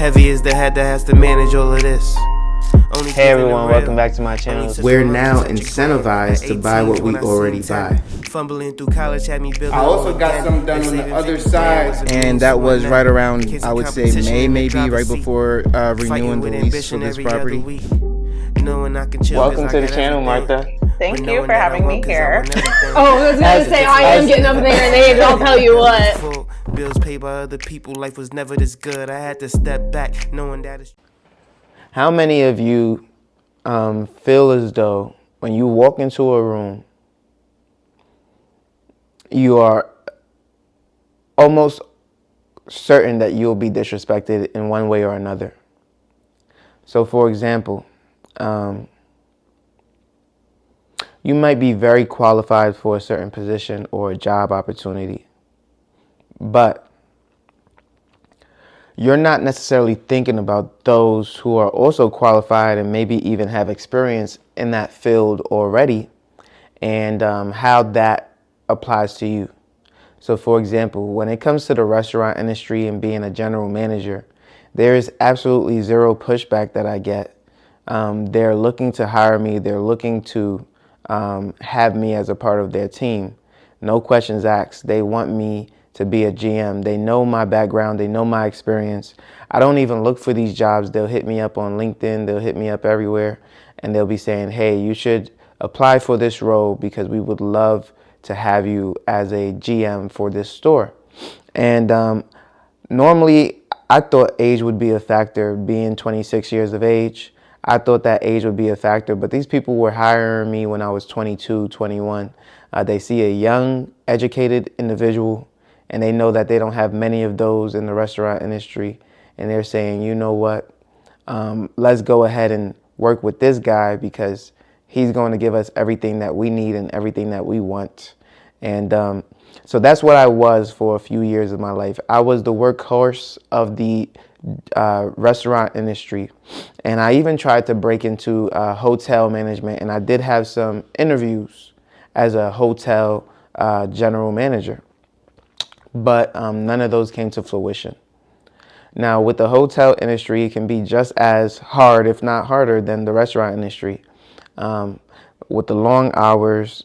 Heavy is the head that has to manage all of this. Hey everyone, welcome back to my channel. We're now incentivized to buy what we already buy. Fumbling through college had me building. I also got some done on the other side. And that was right around, I would say, May, maybe, right before renewing the lease for this property. Welcome to the channel, Martha. Thank you for having me here. Oh, I was going to say, I am getting up there in age, I'll tell you what. Bills paid by other people, life was never this good. I had to step back, knowing that it's... How many of you feel as though when you walk into a room, you are almost certain that you'll be disrespected in one way or another? So for example, you might be very qualified for a certain position or a job opportunity, but you're not necessarily thinking about those who are also qualified and maybe even have experience in that field already, and how that applies to you. So for example, when it comes to the restaurant industry and being a general manager, there is absolutely zero pushback that I get. They're looking to hire me. They're looking to have me as a part of their team. No questions asked. They want me to be a GM. They know my background. They know my experience. I don't even look for these jobs. They'll hit me up on LinkedIn. They'll hit me up everywhere. And they'll be saying, hey, you should apply for this role because we would love to have you as a GM for this store. And normally I thought age would be a factor, being 26 years of age. I thought that age would be a factor, but these people were hiring me when I was 22, 21. They see a young, educated individual, and they know that they don't have many of those in the restaurant industry. And they're saying, you know what, let's go ahead and work with this guy because he's going to give us everything that we need and everything that we want. And so that's what I was for a few years of my life. I was the workhorse of the restaurant industry. And I even tried to break into hotel management, and I did have some interviews as a hotel general manager. But none of those came to fruition. Now, with the hotel industry, it can be just as hard, if not harder, than the restaurant industry. With the long hours,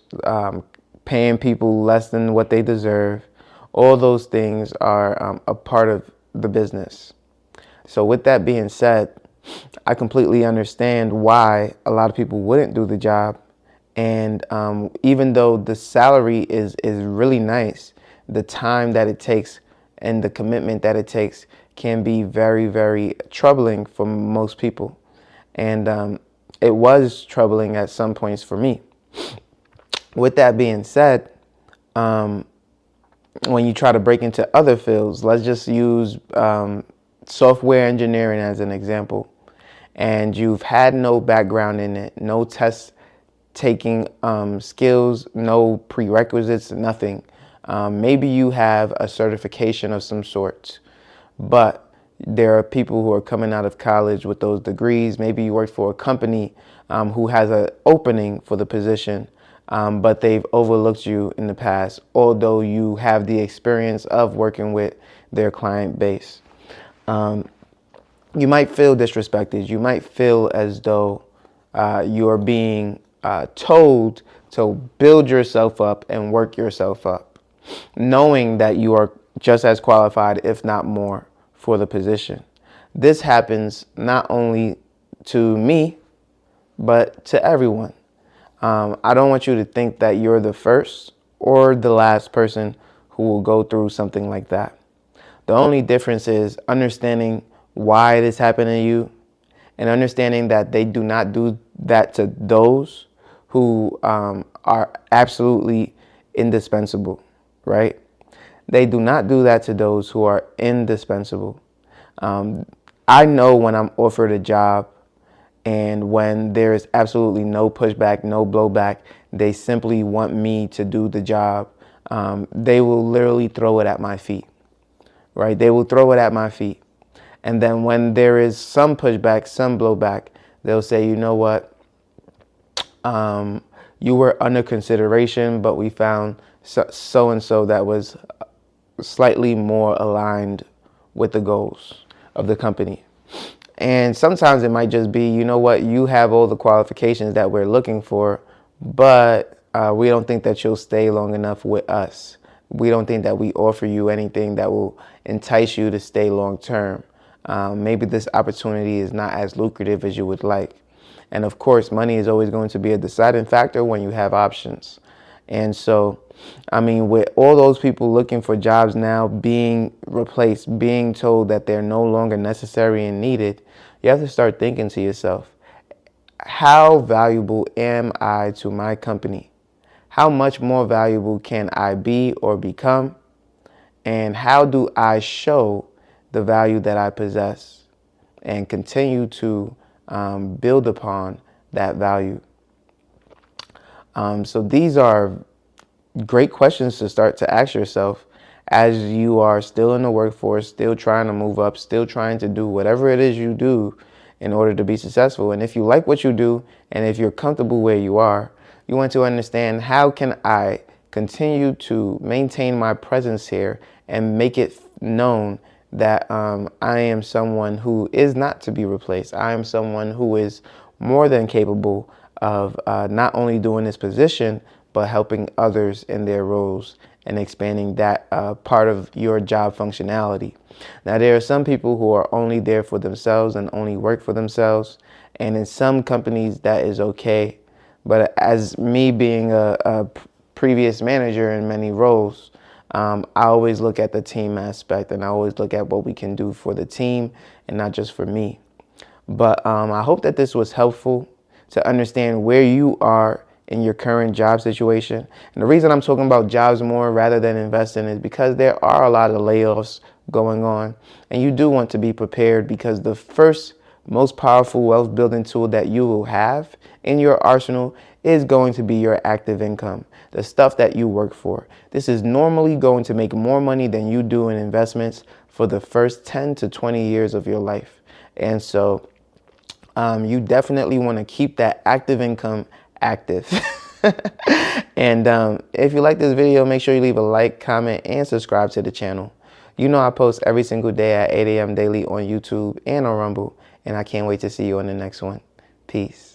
paying people less than what they deserve, all those things are a part of the business. So with that being said, I completely understand why a lot of people wouldn't do the job. And even though the salary is really nice, the time that it takes and the commitment that it takes can be very, very troubling for most people. And it was troubling at some points for me. With that being said, when you try to break into other fields, let's just use software engineering as an example, and you've had no background in it, no test taking skills, no prerequisites, nothing. Maybe you have a certification of some sort, but there are people who are coming out of college with those degrees. Maybe you work for a company who has an opening for the position, but they've overlooked you in the past, although you have the experience of working with their client base. You might feel disrespected. You might feel as though you are being told to build yourself up and work yourself up, knowing that you are just as qualified, if not more, for the position. This happens not only to me, but to everyone. I don't want you to think that you're the first or the last person who will go through something like that. The only difference is understanding why it is happening to you and understanding that they do not do that to those who are absolutely indispensable, right? They do not do that to those who are indispensable. I know when I'm offered a job and when there is absolutely no pushback, no blowback, they simply want me to do the job. They will literally throw it at my feet, right? They will throw it at my feet. And then when there is some pushback, some blowback, they'll say, you know what? You were under consideration, but we found so-and-so that was slightly more aligned with the goals of the company. And sometimes it might just be, you know what, you have all the qualifications that we're looking for, but we don't think that you'll stay long enough with us. We don't think that we offer you anything that will entice you to stay long term. Maybe this opportunity is not as lucrative as you would like. And of course, money is always going to be a deciding factor when you have options. And so, I mean, with all those people looking for jobs now being replaced, being told that they're no longer necessary and needed, you have to start thinking to yourself, how valuable am I to my company? How much more valuable can I be or become? And how do I show the value that I possess and continue to build upon that value? So these are great questions to start to ask yourself as you are still in the workforce, still trying to move up, still trying to do whatever it is you do in order to be successful. And if you like what you do, and if you're comfortable where you are, you want to understand, how can I continue to maintain my presence here and make it known that I am someone who is not to be replaced. I am someone who is more than capable of not only doing this position, but helping others in their roles and expanding that part of your job functionality. Now, there are some people who are only there for themselves and only work for themselves. And in some companies, that is okay. But as me being a previous manager in many roles, I always look at the team aspect, and I always look at what we can do for the team and not just for me. But I hope that this was helpful to understand where you are in your current job situation. And the reason I'm talking about jobs more rather than investing is because there are a lot of layoffs going on, and you do want to be prepared, because the first most powerful wealth building tool that you will have in your arsenal is going to be your active income, the stuff that you work for. This is normally going to make more money than you do in investments for the first 10 to 20 years of your life. And so you definitely want to keep that active income active. And if you like this video, make sure you leave a like, comment, and subscribe to the channel. You know I post every single day at 8 a.m. daily on YouTube and on Rumble, and I can't wait to see you on the next one. Peace.